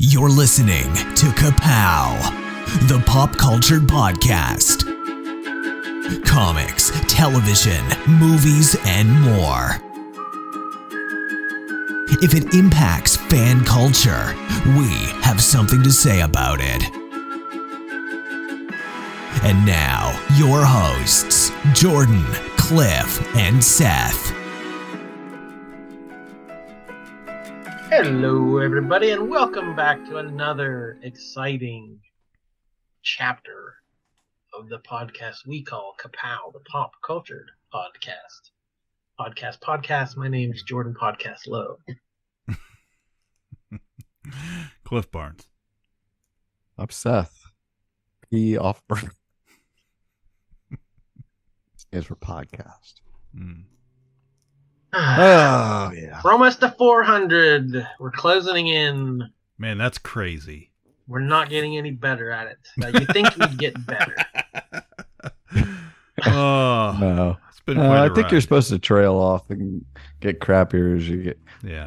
You're listening to Ka-Pow, the pop culture podcast. Comics, television, movies, and more. If it impacts fan culture, we have something to say about it. And now, your hosts, Jordan, Cliff, and Seth. Hello, everybody, and welcome back to another exciting chapter of the podcast we call Ka-Pow, the pop culture podcast. Podcast. My name is Jordan Podcast Low. Cliff Barnes. I'm Seth. P. Offberg. Stands for podcast. Oh, yeah. We're almost to 400. We're closing in. Man, that's crazy. We're not getting any better at it. You think we'd get better. Oh, No. it's been quite I a think ride. you're supposed to trail off and get crappier as you get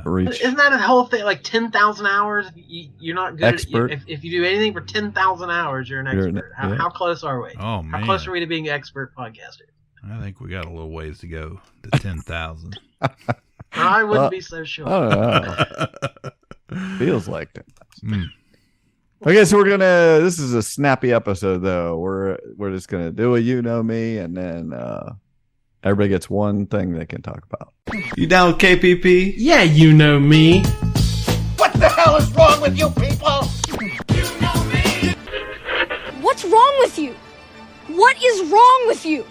reach. Isn't that a whole thing? Like 10,000 hours? You're not good Expert. at it. If you do anything for 10,000 hours, you're an expert. Yeah. How close are we? Oh, man. How close are we to being expert podcasters? I think we got a little ways to go to 10,000. I wouldn't be so sure. I don't know. Feels like it. Mm. Okay, so this is a snappy episode though. We're just gonna do a you know me, and then everybody gets one thing they can talk about. You down with KPP? Yeah, you know me. What the hell is wrong with you people? What's wrong with you? What is wrong with you?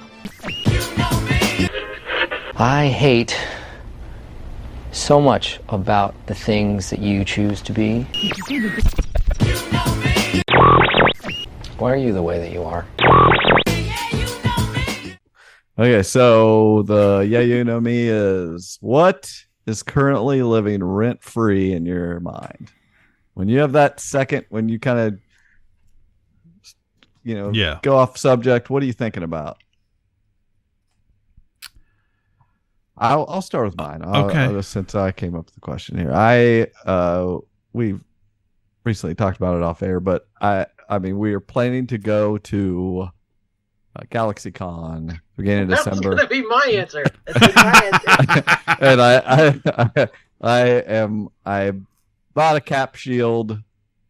I hate so much about the things that you choose to be. Why are you the way that you are? Okay, so the yeah you know me is what is currently living rent free in your mind. When you have that second, when you kind of go off subject, what are you thinking about? I'll start with mine. Okay. Since I came up with the question here, we recently talked about it off air, but I mean, we are planning to go to GalaxyCon beginning of December. That's going to be my answer. And I bought a cap shield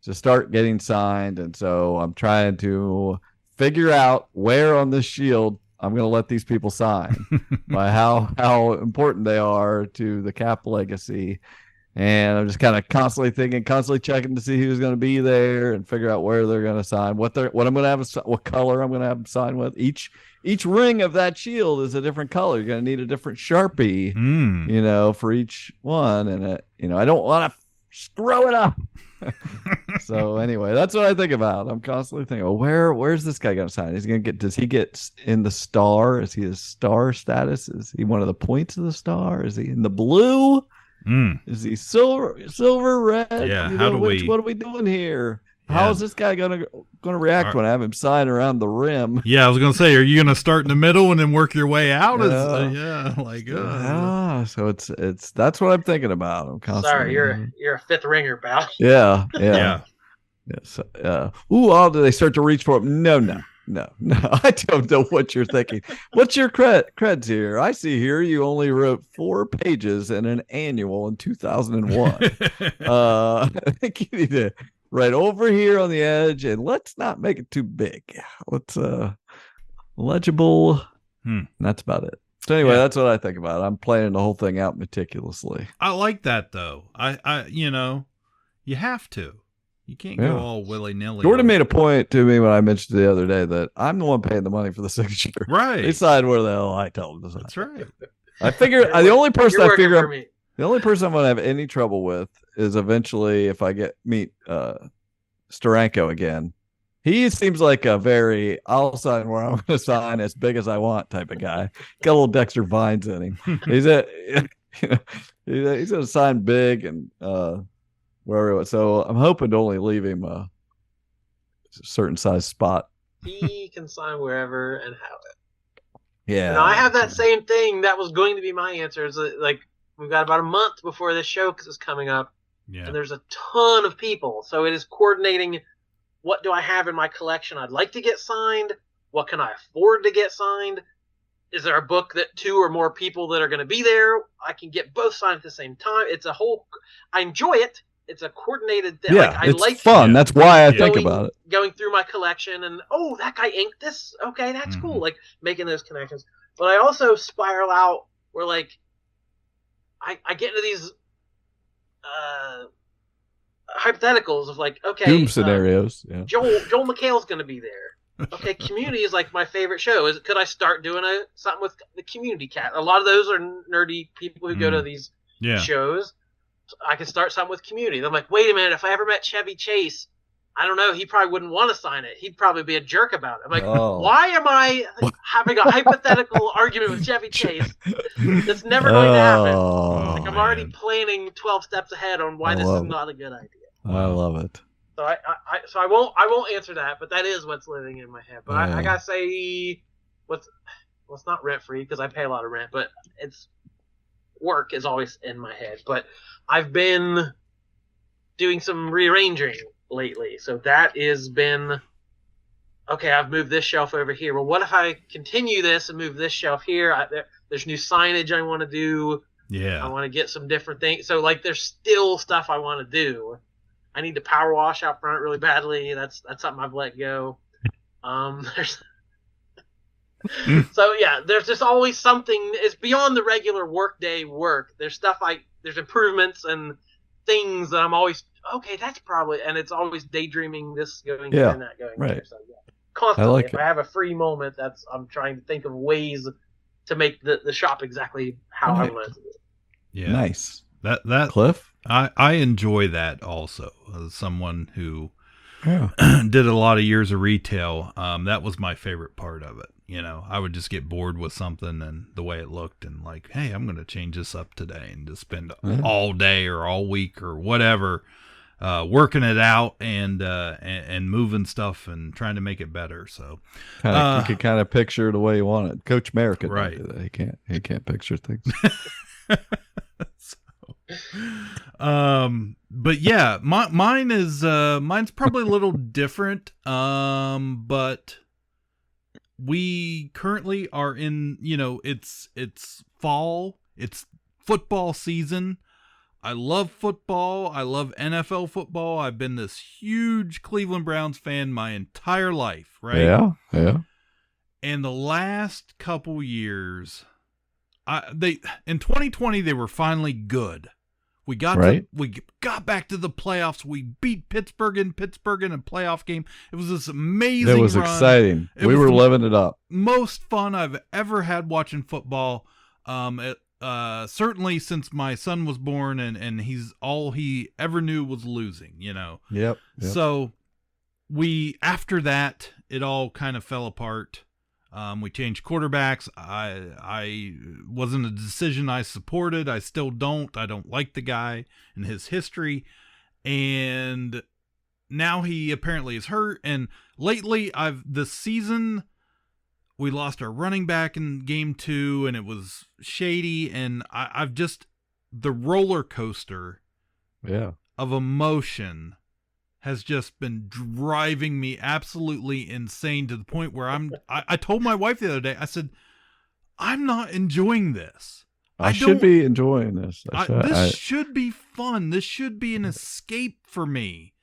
to start getting signed, and so I'm trying to figure out where on this shield I'm going to let these people sign by how important they are to the Cap legacy. And I'm just kind of constantly checking to see who's going to be there and figure out where they're going to sign, what I'm going to have, what color I'm going to have them sign with. Each ring of that shield is a different color. You're going to need a different Sharpie, for each one. And I don't want to screw it up. So anyway, that's what I think about. I'm constantly thinking, where's this guy going to sign? Does he get in the star? Is he his star status? Is he one of the points of the star? Is he in the blue? Is he silver, red? Yeah. What are we doing here? Yeah. How is this guy gonna react when I have him sign around the rim? Yeah, I was gonna say, are you gonna start in the middle and then work your way out? So it's that's what I'm thinking about. I'm constantly. Sorry, you're a fifth ringer, pal. Yeah. Yes. Do they start to reach for him? No. I don't know what you're thinking. What's your creds here? I see here you only wrote 4 pages in an annual in 2001. I think you need to write over here on the edge, and let's not make it too big. Let's legible. And that's about it. So anyway, that's what I think about it. I'm planning the whole thing out meticulously. I like that though. I you have to. You can't go all willy-nilly. Jordan made a point to me when I mentioned the other day that I'm the one paying the money for the signature. Right. They decide where the hell I tell them to sign. That's right. I figure the only person I'm going to have any trouble with is eventually if I meet Steranko again. He seems like I'll sign where I'm going to sign as big as I want type of guy. Got a little Dexter Vines in him. He's going to sign big and wherever. So I'm hoping to only leave him a certain size spot. He can sign wherever and have it. Yeah. And I have that same thing. That was going to be my answer. It's like we've got about a month before this show is coming up. Yeah. And there's a ton of people. So it is coordinating, what do I have in my collection I'd like to get signed? What can I afford to get signed? Is there a book that 2 or more people that are going to be there, I can get both signed at the same time? It's a whole, I enjoy it. It's a coordinated thing. Yeah, I it's like fun. That's why I think about it. Going through my collection and, oh, that guy inked this. Okay, that's Mm-hmm. cool. Like making those connections. But I also spiral out where like I get into these hypotheticals of like, okay, doom scenarios. Yeah. Joel McHale's going to be there. Okay, Community is like my favorite show. Could I start doing something with the Community cat? A lot of those are nerdy people who go to these shows. So I can start something with Community. I'm like, wait a minute, if I ever met Chevy Chase, I don't know, he probably wouldn't want to sign it. He'd probably be a jerk about it. I'm like, why am I having a hypothetical argument with Chevy Chase that's never going to happen? Like I'm already planning 12 steps ahead on why this is not a good idea. I love it. So I won't answer that, but that is what's living in my head. But I gotta say, it's not rent free because I pay a lot of rent, but it's work is always in my head. But I've been doing some rearranging lately, so that has been okay. I've moved this shelf over here. Well, what if I continue this and move this shelf here? There's new signage I want to do. Yeah, I want to get some different things. So like, there's still stuff I want to do. I need to power wash out front really badly. That's something I've let go. So yeah, there's just always something. It's beyond the regular workday work. There's stuff there's improvements and things that I'm always okay. That's probably, and it's always daydreaming this going here and that going there. So yeah, constantly. If I have a free moment, I'm trying to think of ways to make the shop exactly how I want it to be. Yeah, nice. That Cliff. I enjoy that also. As someone who did a lot of years of retail, that was my favorite part of it. You know, I would just get bored with something and the way it looked and like, hey, I'm going to change this up today and just spend all day or all week or whatever working it out and moving stuff and trying to make it better. So you can kind of picture the way you want it. Coach Merrick, right? Do that. He can't picture things. But yeah, mine's probably a little different. But we currently are in, it's fall, it's football season. I love football. I love NFL football. I've been this huge Cleveland Browns fan my entire life, right? Yeah. And the last couple years, in 2020 they were finally good. We got back to the playoffs. We beat Pittsburgh in a playoff game. It was this amazing. It was run. exciting. We were living it up. Most fun I've ever had watching football. Certainly since my son was born, and he's all he ever knew was losing. Yep. So after that, it all kind of fell apart. We changed quarterbacks. I wasn't a decision I supported. I still don't. I don't like the guy and his history. And now he apparently is hurt. And lately, this season, we lost our running back in game 2, and it was shady. And I've just, the roller coaster of emotion has just been driving me absolutely insane to the point where I told my wife the other day, I said, I'm not enjoying this. I should be enjoying this. This should be fun. This should be an escape for me.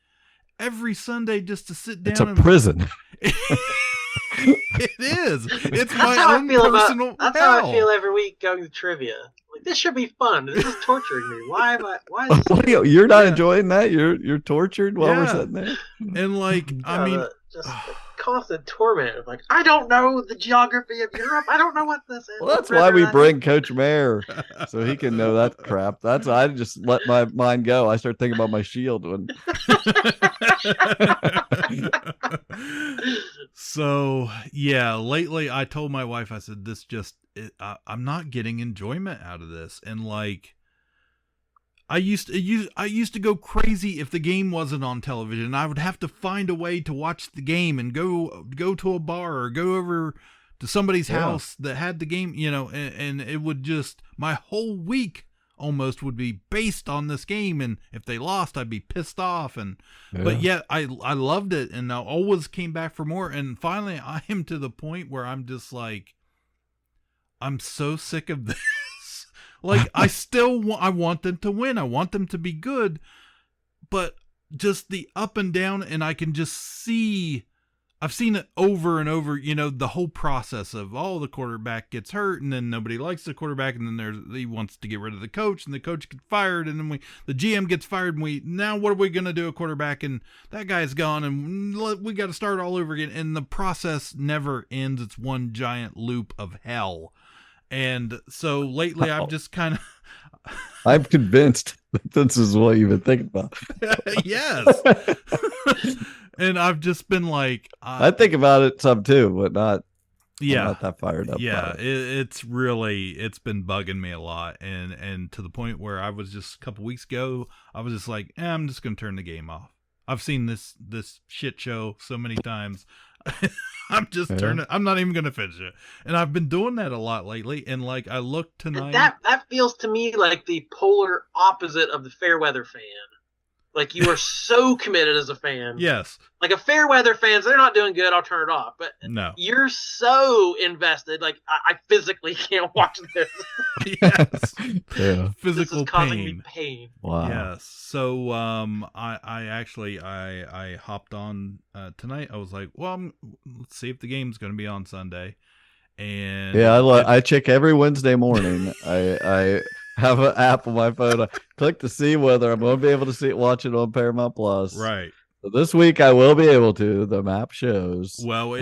Every Sunday just to sit down. It's a prison. It is. It's my own personal That's hell. how I feel every week going to trivia. Like, this should be fun. This is torturing me. Why is this You're not enjoying that? You're tortured while we're sitting there? And like, I mean, just the constant torment of like, I don't know the geography of Europe. I don't know what this is. Well, that's why we bring Coach Mayer, so he can know that crap. That's why I just let my mind go. I start thinking about my shield when. So yeah, lately I told my wife, I said, I'm not getting enjoyment out of this. And like, I used to go crazy if the game wasn't on television. I would have to find a way to watch the game and go to a bar or go over to somebody's house that had the game, and it would just, my whole week almost would be based on this game, and if they lost, I'd be pissed off. But yet I loved it, and I always came back for more. And finally, I am to the point where I'm just like, I'm so sick of this. Like, I want them to win. I want them to be good, but just the up and down, and I can just see. I've seen it over and over, the whole process of, the quarterback gets hurt, and then nobody likes the quarterback, and then he wants to get rid of the coach, and the coach gets fired, and then the GM gets fired, and now what are we going to do, a quarterback, and that guy's gone, and we got to start all over again, and the process never ends. It's one giant loop of hell. And so lately I've just kind of... I'm convinced that this is what you've been thinking about. Yes. And I've just been like, I think about it some too, but not. Yeah, I'm not that fired up. Yeah, it's been bugging me a lot, and to the point where I was just a couple weeks ago, I was just like, I'm just gonna turn the game off. I've seen this shit show so many times. I'm just turning. I'm not even gonna finish it, and I've been doing that a lot lately. And like, I look tonight. That feels to me like the polar opposite of the fair weather fan. Like, you are so committed as a fan. Yes. Like, a fair weather fans, they're not doing good, I'll turn it off. But no, you're so invested. Like, I physically can't watch this. Yes. Yeah. Physical this is causing me pain. Wow. Yes. So I actually hopped on tonight. I was like, well, let's see if the game's going to be on Sunday. And yeah, I check every Wednesday morning. I have an app on my phone. I click to see whether I'm going to be able to watch it on Paramount Plus. Right. So this week I will be able to. The map shows. Well,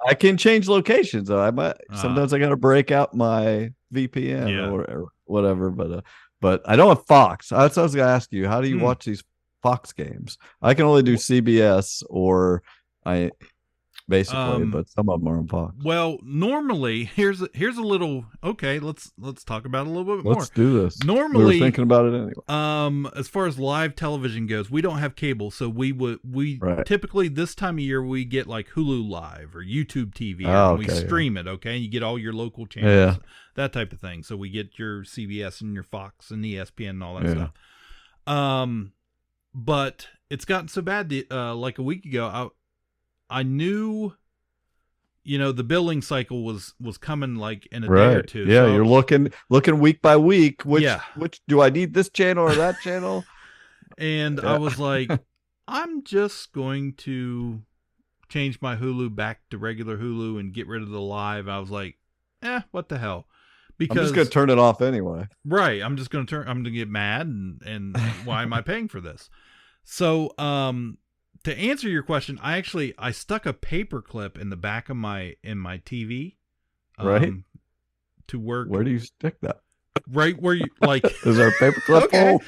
I can change locations. Though. I might sometimes I got to break out my VPN or whatever. But I don't have Fox. That's what I was going to ask you. How do you watch these Fox games? I can only do CBS or basically, but some of them are on Fox. Well, normally here's a little. Okay, let's talk about it a little bit more. Let's do this. Normally, we were thinking about it anyway. As far as live television goes, we don't have cable, so we typically this time of year we get like Hulu Live or YouTube TV, and we stream it. Okay, and you get all your local channels, that type of thing. So we get your CBS and your Fox and ESPN and all that stuff. But it's gotten so bad. Like a week ago, I knew, the billing cycle was coming like in a day or two. Yeah, so, you're looking week by week. Which do I need, this channel or that channel? And I was like, I'm just going to change my Hulu back to regular Hulu and get rid of the live. I was like, what the hell? Because I'm just going to turn it off anyway. Right. I'm going to get mad and why am I paying for this? So, to answer your question, I stuck a paper clip in the back of my TV, right, to work. Where do you stick that? Right where you like. Is there a paper clip hole?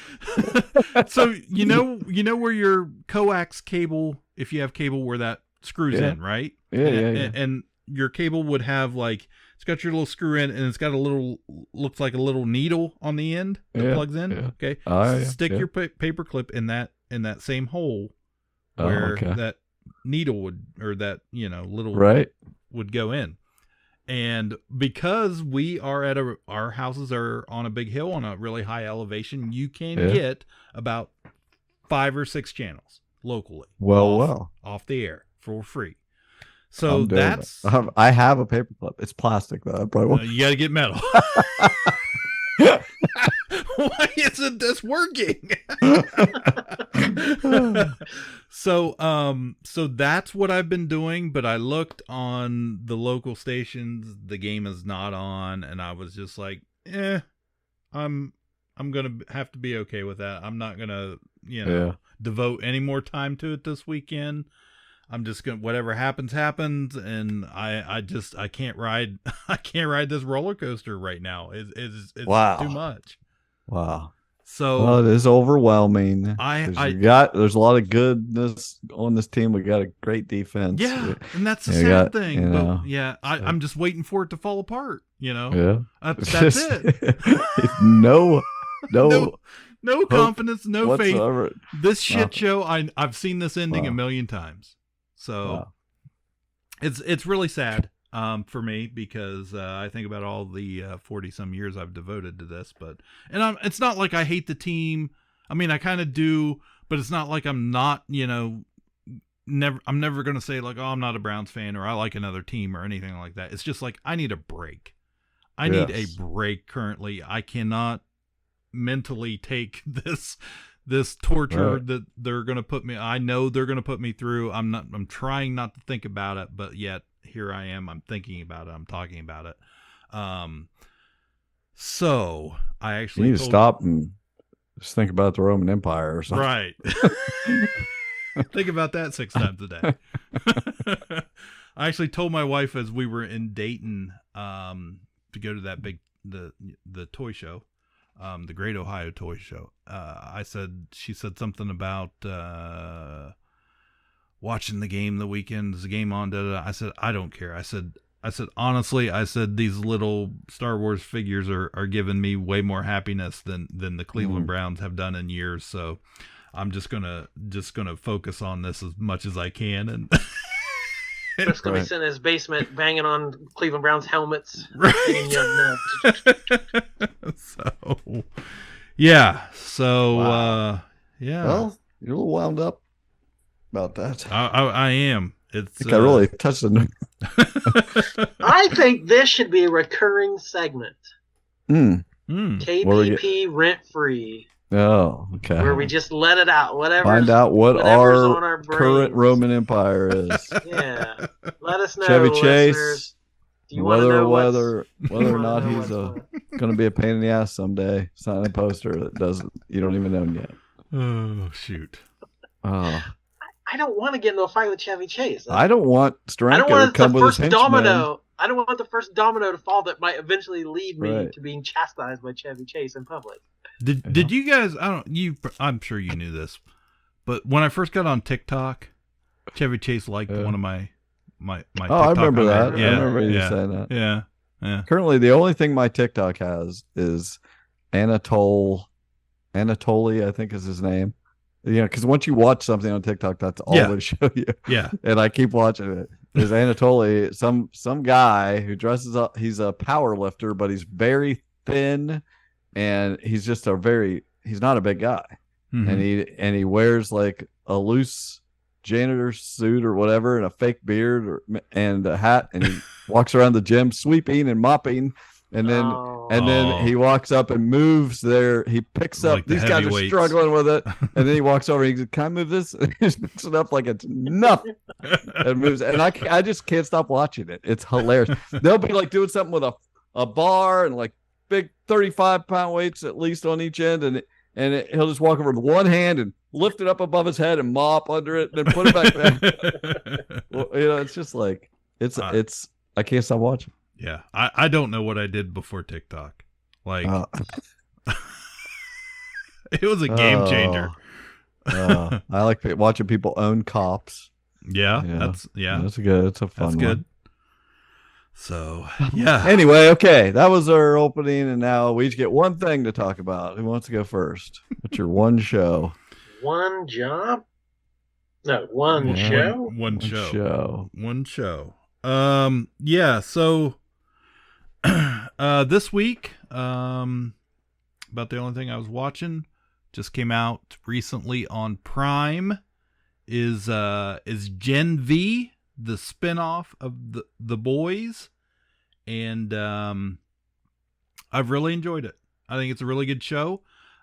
So you know where your coax cable, if you have cable, where that screws in, right? Yeah, and your cable would have like, it's got your little screw in, and it's got looks like a little needle on the end that plugs in. Yeah. Okay, stick your paper clip in that same hole. Where that needle would, or that, little would go in. And because we are our houses are on a big hill on a really high elevation, you can get about 5 or 6 channels locally. Off the air for free. So that's, I have a paper clip. It's plastic though. I probably you got to get metal. Why isn't this working? So that's what I've been doing, but I looked on the local stations, the game is not on, and I was just like, I'm gonna have to be okay with that. I'm not gonna, devote any more time to it this weekend. I'm just gonna, whatever happens, and I can't ride this roller coaster right now. It's too much. Wow. So it is overwhelming. There's a lot of goodness on this team. We got a great defense. Yeah, and that's the sad thing. But I'm just waiting for it to fall apart. That's it. No confidence, no whatsoever. faith. This shit show, I've seen this ending a million times. So it's really sad. for me, because I think about all the 40 some years I've devoted to this, it's not like I hate the team. I mean, I kind of do, but it's not like I'm not, I'm never going to say like, oh, I'm not a Browns fan or I like another team or anything like that. It's just like, I need a break. I need a break currently. I cannot mentally take this torture that they're going to put me. I know they're going to put me through. I'm trying not to think about it, but yet here I am. I'm thinking about it. I'm talking about it. So I actually you need to stop and just think about the Roman Empire or something. Right. Think about that 6 times a day. I actually told my wife as we were in Dayton, to go to that the toy show, the Great Ohio Toy Show. She said something about watching the game the weekend. Is the game on? I said, I don't care. I said, honestly, these little Star Wars figures are giving me way more happiness than the Cleveland Browns have done in years. So I'm just gonna focus on this as much as I can. And Chris gonna be sitting in his basement banging on Cleveland Browns helmets. Right. So, yeah. So, wow. Yeah. Well, you're a little wound up about that. I am. I think I really touched the nerve. I think this should be a recurring segment. KPP rent free. Oh, okay. Where we just let it out. Find out what our brains. Current Roman Empire is. Yeah. Let us know, Chevy listeners. Chase. Do you know whether or not he's going to be a pain in the ass someday. Sign a poster that you don't even know yet. Oh, shoot. Oh. I don't want to get into a fight with Chevy Chase. I don't want Steranko to come with his domino. I don't want the first domino to fall that might eventually lead me to being chastised by Chevy Chase in public. Did you guys? I'm sure you knew this, but when I first got on TikTok, Chevy Chase liked one of my TikTok. I remember that. Yeah, I remember you saying that. Yeah. Currently, the only thing my TikTok has is Anatoly, I think is his name. Because once you watch something on TikTok, that's all they show you. Yeah. And I keep watching it. There's Anatoly, some guy who dresses up. He's a power lifter, but he's very thin, and he's not a big guy. Mm-hmm. And he wears like a loose janitor suit or whatever, and a fake beard and a hat, and he walks around the gym sweeping and mopping. And then he walks up and moves there. He picks up, like these guys are struggling with it. And then he walks over and he says, can I move this? And he just picks it up like it's nothing. And moves. And I just can't stop watching it. It's hilarious. They'll be like doing something with a bar and like big 35-pound weights at least on each end. And he'll just walk over with one hand and lift it up above his head and mop under it and then put it back down. Well, it's just like, I can't stop watching. Yeah, I don't know what I did before TikTok. Like, it was a game changer. I like watching people own cops. Yeah, that's good. It's a fun one. Good. So, yeah. Anyway, okay, that was our opening, and now we each get one thing to talk about. Who wants to go first? What's your one show? One job? No, one show? One show. So this week, about the only thing I was watching, just came out recently on Prime, is Gen V, the spinoff of the Boys, and I've really enjoyed it. I think it's a really good show.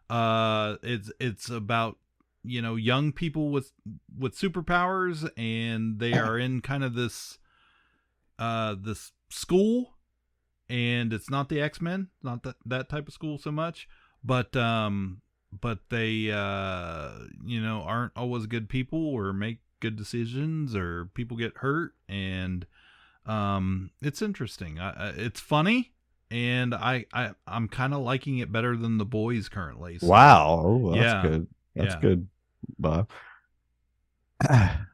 It's about young people with superpowers, and they are in kind of this school, and it's not the X-Men, not that type of school so much, but they aren't always good people or make good decisions, or people get hurt, and it's interesting. It's funny, and I'm kind of liking it better than The Boys currently. So, wow, that's good. That's good, Bob.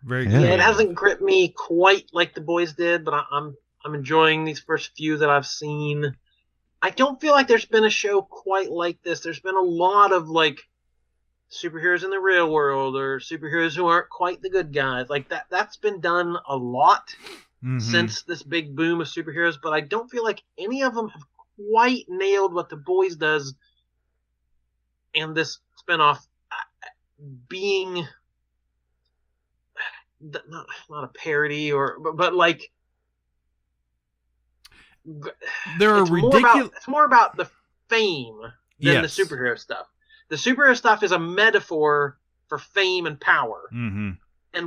Very good. Yeah, it hasn't gripped me quite like The Boys did, but I'm enjoying these first few that I've seen. I don't feel like there's been a show quite like this. There's been a lot of like superheroes in the real world, or superheroes who aren't quite the good guys. Like that's been done a lot, since this big boom of superheroes, but I don't feel like any of them have quite nailed what The Boys does and this spinoff being not a parody but like there are ridiculous. It's more about the fame than Yes. the superhero stuff. The superhero stuff is a metaphor for fame and power, and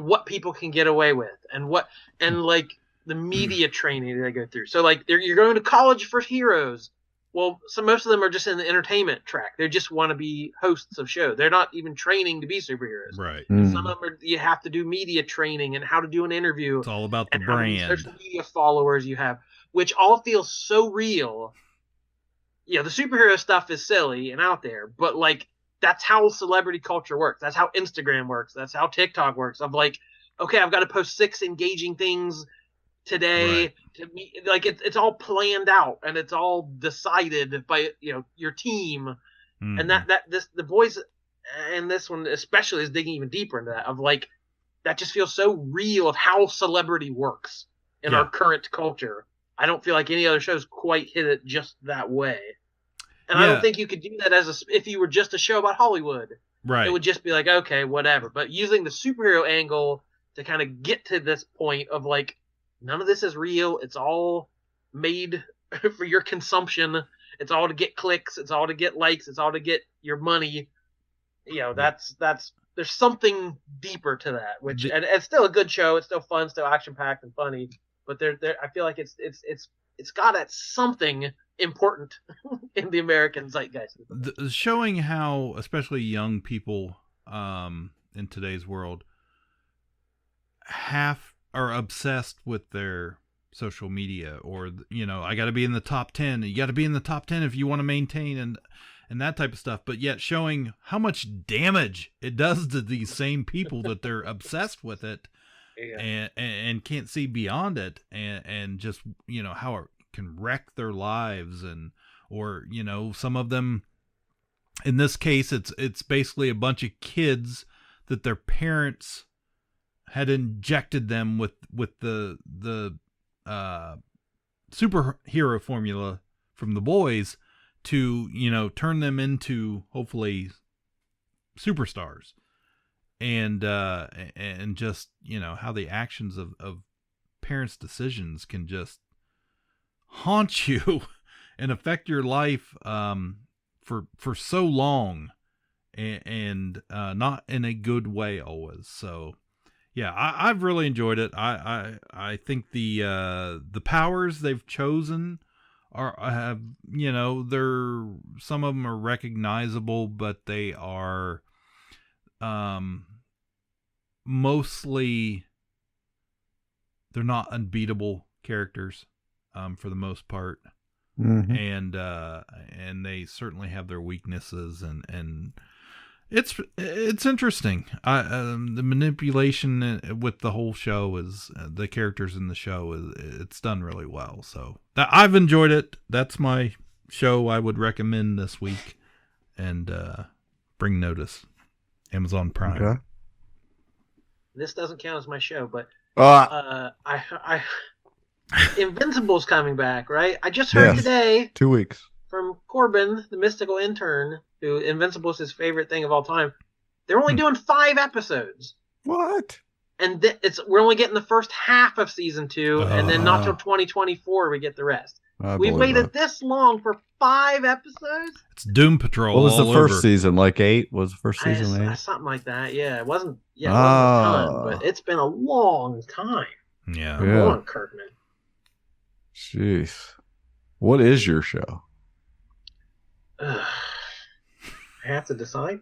what people can get away with, and like the media training they go through. So like you're going to college for heroes. Well, most of them are just in the entertainment track. They just want to be hosts of shows. They're not even training to be superheroes. Right. Some of them you have to do media training and how to do an interview. It's all about the and how many brand. social media followers you have, which all feels so real. Yeah, the superhero stuff is silly and out there, but like that's how celebrity culture works. That's how Instagram works. That's how TikTok works. Of like, okay, I've got to post 6 engaging things today. Right. To me, like it's all planned out and it's all decided by your team, and the Boys and this one especially is digging even deeper into that of like that just feels so real of how celebrity works in our current culture. I don't feel like any other shows quite hit it just that way, and I don't think you could do that if you were just a show about Hollywood. Right. It would just be like, okay, whatever. But using the superhero angle to kind of get to this point of like, none of this is real. It's all made for your consumption. It's all to get clicks. It's all to get likes. It's all to get your money. That's there's something deeper to that. Which and it's still a good show. It's still fun, still action packed and funny. But there, I feel like it's got at something important in the American zeitgeist. Showing how, especially young people, in today's world, are obsessed with their social media, or I got to be in the top 10. You got to be in the top 10 if you want to maintain and that type of stuff. But yet showing how much damage it does to these same people that they're obsessed with it, and can't see beyond it, and just how it can wreck their lives, or some of them. In this case, it's basically a bunch of kids that their parents had injected them with the superhero formula from The Boys to turn them into hopefully superstars, and just how the actions of parents' decisions can just haunt you and affect your life for so long, and not in a good way always. So yeah, I've really enjoyed it. I think the powers they've chosen have they're, some of them are recognizable, but they are mostly, they're not unbeatable characters for the most part. And they certainly have their weaknesses, and it's interesting. The manipulation with the whole show is the characters in the show it's done really well. So I've enjoyed it. That's my show I would recommend this week, and bring notice. Amazon Prime. Okay. This doesn't count as my show, but I Invincible's coming back, right? I just heard today 2 weeks from Corbin, the mystical intern, who Invincible is his favorite thing of all time. They're only doing 5 episodes. What? And we're only getting the first half of season 2, and then not till 2024 we get the rest. We've waited this long for 5 episodes? It's Doom Patrol. What was the first over. season? Like 8? Was the first season 8? Something like that. Yeah, it wasn't. Yeah, it wasn't a ton, but it's been a long time. Yeah. Come on, Kirkman. Jeez. What is your show? I have to decide.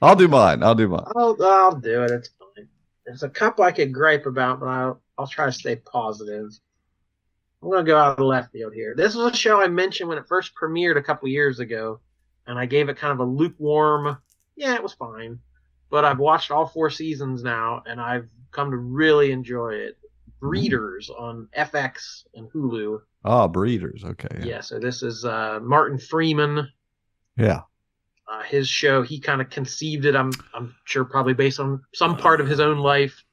I'll do mine. I'll do it. It's fine. There's a couple I could gripe about, but I'll try to stay positive. I'm going to go out of the left field here. This was a show I mentioned when it first premiered a couple years ago, and I gave it kind of a lukewarm, yeah, it was fine. But I've watched all 4 seasons now, and I've come to really enjoy it. Breeders on FX and Hulu. Oh, Breeders. Okay. Yeah, so this is Martin Freeman. Yeah. his show. He kind of conceived it. I'm sure probably based on some part of his own life.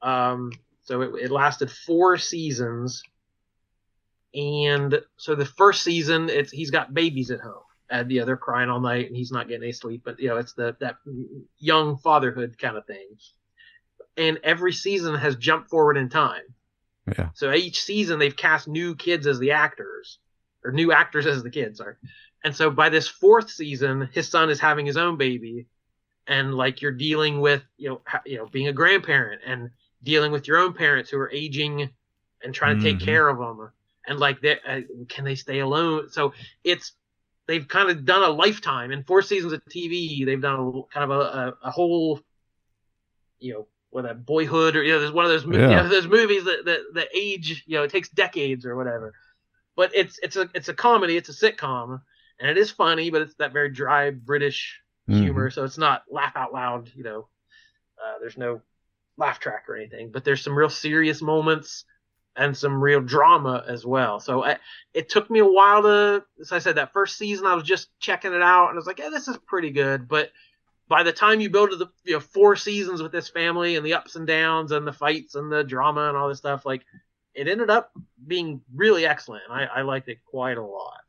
So it lasted 4 seasons, and so the first season, he's got babies at home, and they're crying all night, and he's not getting any sleep. But it's that young fatherhood kind of thing. And every season has jumped forward in time. Yeah. So each season they've cast new kids as the actors, or new actors as the kids. Sorry. And so by this 4th season, his son is having his own baby, and like you're dealing with being a grandparent and dealing with your own parents who are aging and trying to take care of them, and like can they stay alone? So they've kind of done a lifetime in 4 seasons of TV. They've done a whole with a Boyhood, or there's one of those those movies that age it takes decades or whatever. But it's a comedy, it's a sitcom, and it is funny, but it's that very dry British humor, so it's not laugh out loud. There's no laugh track or anything, but there's some real serious moments and some real drama as well. So it took me a while to, as I said, that first season I was just checking it out, and I was like, this is pretty good. But by the time you build to the 4 seasons with this family and the ups and downs and the fights and the drama and all this stuff, like it ended up being really excellent. I liked it quite a lot.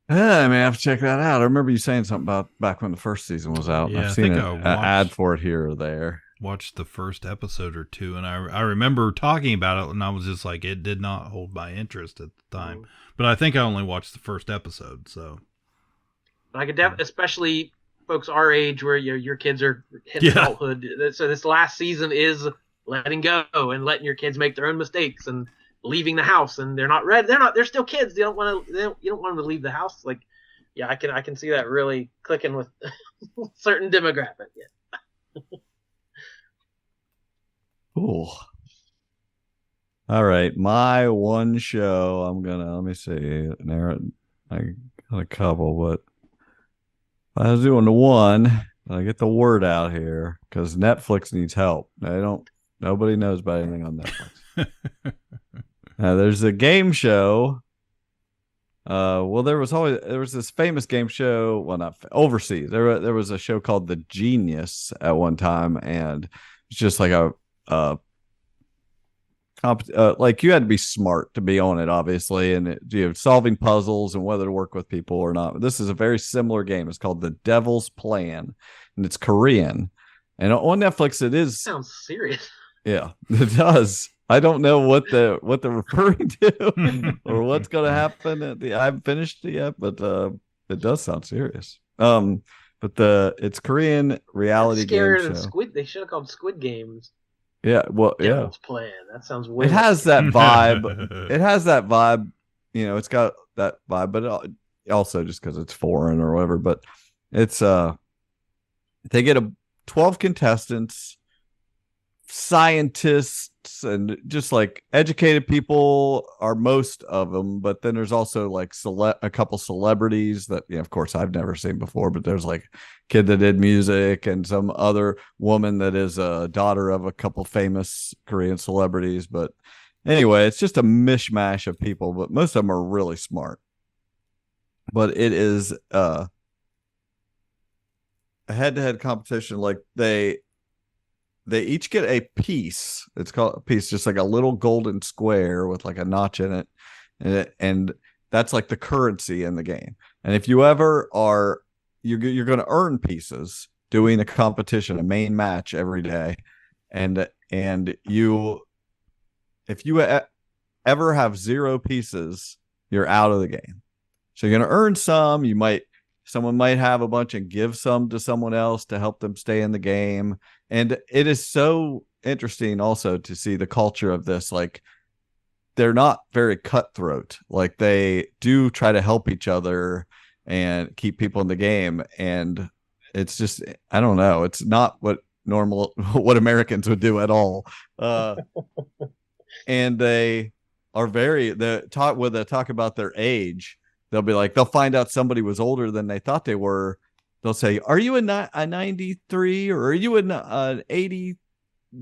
Yeah, I may have to check that out. I remember you saying something about back when the first season was out. Yeah, I've seen an ad for it here or there. Watched the first episode or two, and I remember talking about it, and I was just like, it did not hold my interest at the time. But I think I only watched the first episode, so. I could especially folks our age where your kids are hitting adulthood. So this last season is letting go and letting your kids make their own mistakes and leaving the house, and they're not ready. They're still kids. You don't want them to leave the house. Like, I can see that really clicking with certain demographic. Yeah. Cool. All right, my one show. Let me see. Narrow it. I got a couple, but I was doing the one. I get the word out here because Netflix needs help. Nobody knows about anything on Netflix. There's a game show. There was this famous game show. Well, not overseas. There was a show called The Genius at one time, and it's just like like you had to be smart to be on it, obviously, and solving puzzles and whether to work with people or not. This is a very similar game. It's called The Devil's Plan, and it's Korean. And on Netflix, it is. Sounds serious. Yeah, it does. I don't know what they're referring to or what's going to happen. I haven't finished it yet, but it does sound serious. But it's Korean reality game show. Squid. They should have called Squid Games. Yeah, well, Devil's Plan. That sounds weird. It has that vibe. It has that vibe. It's got that vibe, but also just because it's foreign or whatever. But it's they get 12 contestants, scientists, and just like educated people are most of them, but then there's also like a couple celebrities that of course I've never seen before, but there's like a kid that did music and some other woman that is a daughter of a couple famous Korean celebrities. But anyway, it's just a mishmash of people, but most of them are really smart. But it is a head-to-head competition. Like they each get a piece. It's called a piece, just like a little golden square with like a notch in it. And that's like the currency in the game. And if you ever are, you're going to earn pieces doing a competition, a main match every day. And if you ever have 0 pieces, you're out of the game. So you're going to earn some. Someone might have a bunch and give some to someone else to help them stay in the game. And it is so interesting also to see the culture of this. Like, they're not very cutthroat. Like, they do try to help each other and keep people in the game. And it's just, I don't know. It's not what Americans would do at all. And they are when they talk about their age, they'll find out somebody was older than they thought they were. They'll say, are you a 93 or are you an 80?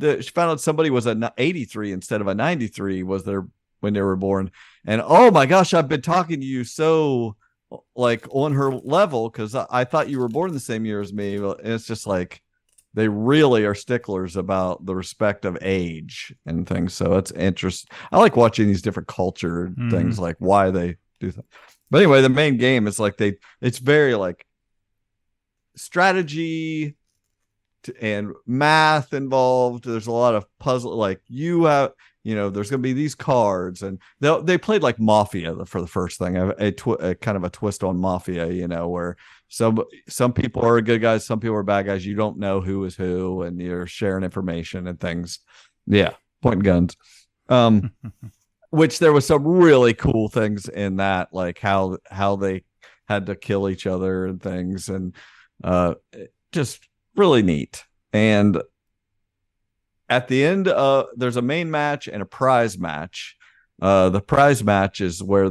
She found out somebody was an 83 instead of a 93 when they were born. And oh my gosh, I've been talking to you so like on her level, because I thought you were born the same year as me. And it's just like they really are sticklers about the respect of age and things. So it's interesting. I like watching these different culture things, like why they do that. But anyway, the main game is like it's very like strategy and math involved. There's a lot of puzzle, like there's going to be these cards, and they played like Mafia for the first thing, a kind of a twist on Mafia, where some people are good guys, some people are bad guys. You don't know who is who, and you're sharing information and things. Yeah, pointing guns. Which there was some really cool things in that, like how they had to kill each other and things, and just really neat. And at the end, there's a main match and a prize match. The prize match is where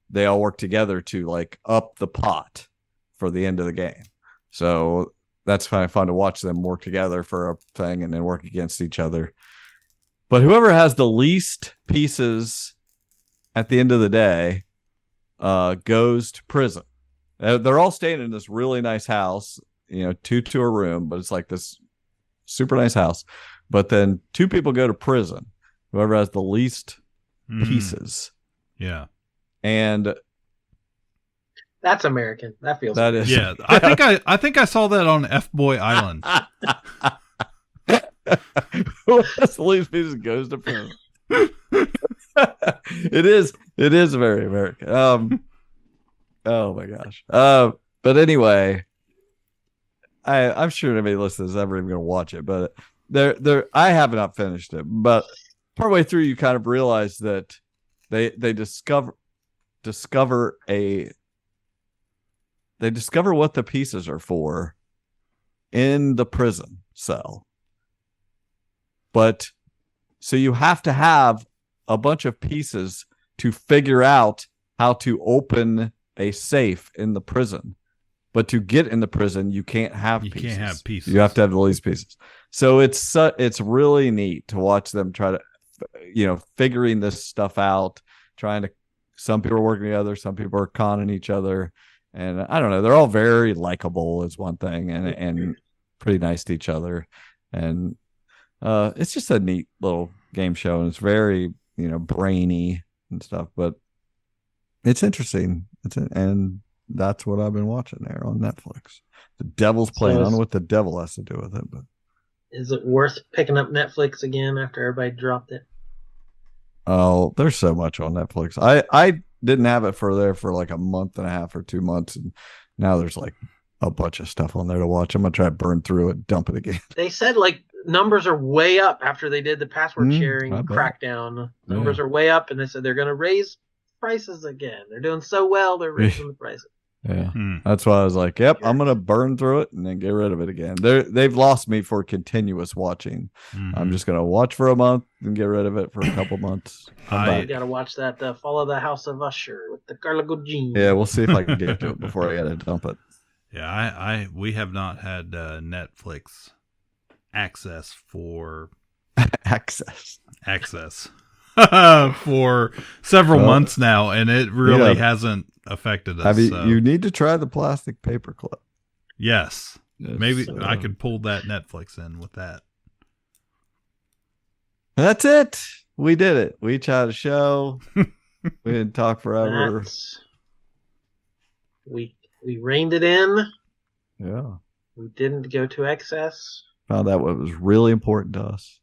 they all work together to like up the pot for the end of the game. So that's kind of fun to watch them work together for a thing and then work against each other. But whoever has the least pieces at the end of the day goes to prison. They're all staying in this really nice house, 2 to a room, but it's like this super nice house. But then 2 people go to prison. Whoever has the least pieces. Yeah. And that's American. That feels that good. is. Yeah. I think I saw that on F-Boy Island. Who has the least pieces goes to prison. It is very American. Oh my gosh. But anyway, I'm sure nobody listening is ever even going to watch it, but I have not finished it, but partway through you kind of realize that they discover what the pieces are for in the prison cell. But so you have to have a bunch of pieces to figure out how to open a safe in the prison. But to get in the prison, you can't have pieces. You can't have pieces. You have to have the least pieces. So it's really neat to watch them try to, figuring this stuff out, some people are working together, some people are conning each other. And I don't know, they're all very likable is one thing, and pretty nice to each other. And it's just a neat little game show, and it's very, brainy and stuff, but it's interesting. And that's what I've been watching there on Netflix. The Devil's Plane. I don't know what the devil has to do with it, but is it worth picking up Netflix again after everybody dropped it? Oh, there's so much on Netflix. I didn't have it for like a month and a half or 2 months, and now there's like a bunch of stuff on there to watch. I'm gonna try to burn through it, dump it again. They said like numbers are way up after they did the password sharing crackdown. Numbers are way up, and they said they're gonna raise prices again. They're doing so well, they're raising the prices. Yeah, that's why I was like, "Yep, I'm gonna burn through it and then get rid of it again." They've lost me for continuous watching. I'm just gonna watch for a month and get rid of it for a couple months. I gotta watch that Follow the House of Usher with the Carla Gugino. Yeah, we'll see if I can get to it before I gotta dump it. Yeah, we have not had Netflix access for access for several months now, and it really hasn't affected us. You need to try the plastic paperclip. Yes. Maybe I could pull that Netflix in with that. That's it. We did it. We each had a show. We didn't talk forever. We reined it in. Yeah. We didn't go to excess. Found out what was really important to us.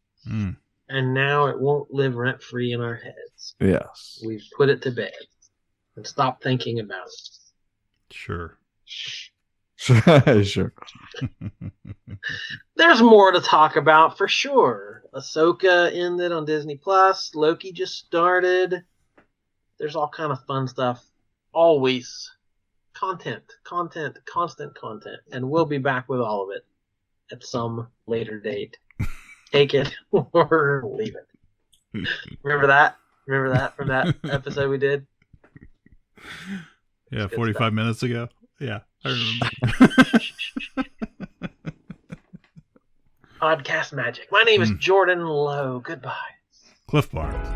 And now it won't live rent-free in our heads. Yes. We've put it to bed and stopped thinking about it. Sure. Sure. There's more to talk about for sure. Ahsoka ended on Disney Plus. Loki just started. There's all kind of fun stuff. Always. Constant content. And we'll be back with all of it at some later date. Take it or leave it. Remember that? From that episode we did? Yeah, 45 minutes ago. Yeah, I remember. Podcast magic. My name is Jordan Lowe. Goodbye. Cliff Barnes.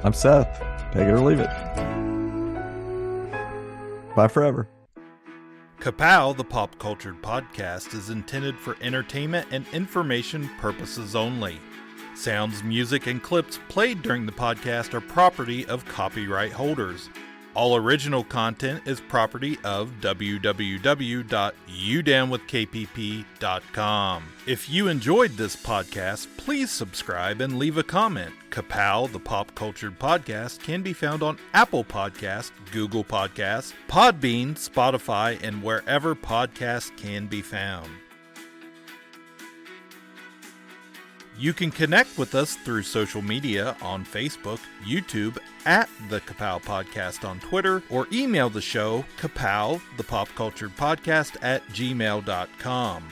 I'm Seth. Take it or leave it. Bye forever. Ka-Pow, the Pop Cultured Podcast, is intended for entertainment and information purposes only. Sounds, music, and clips played during the podcast are property of copyright holders. All original content is property of www.udownwithkpp.com. If you enjoyed this podcast, please subscribe and leave a comment. Ka-Pow, the Pop Cultured Podcast, can be found on Apple Podcasts, Google Podcasts, Podbean, Spotify, and wherever podcasts can be found. You can connect with us through social media on Facebook, YouTube, at the Ka-Pow Podcast on Twitter, or email the show, Ka-Pow, the Pop Cultured Podcast @gmail.com.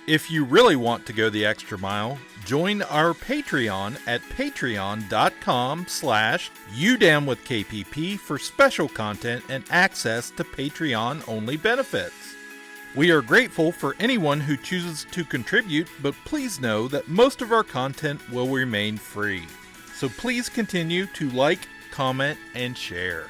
If you really want to go the extra mile, join our Patreon at patreon.com/udownwithkpp for special content and access to Patreon-only benefits. We are grateful for anyone who chooses to contribute, but please know that most of our content will remain free. So please continue to like, comment, and share.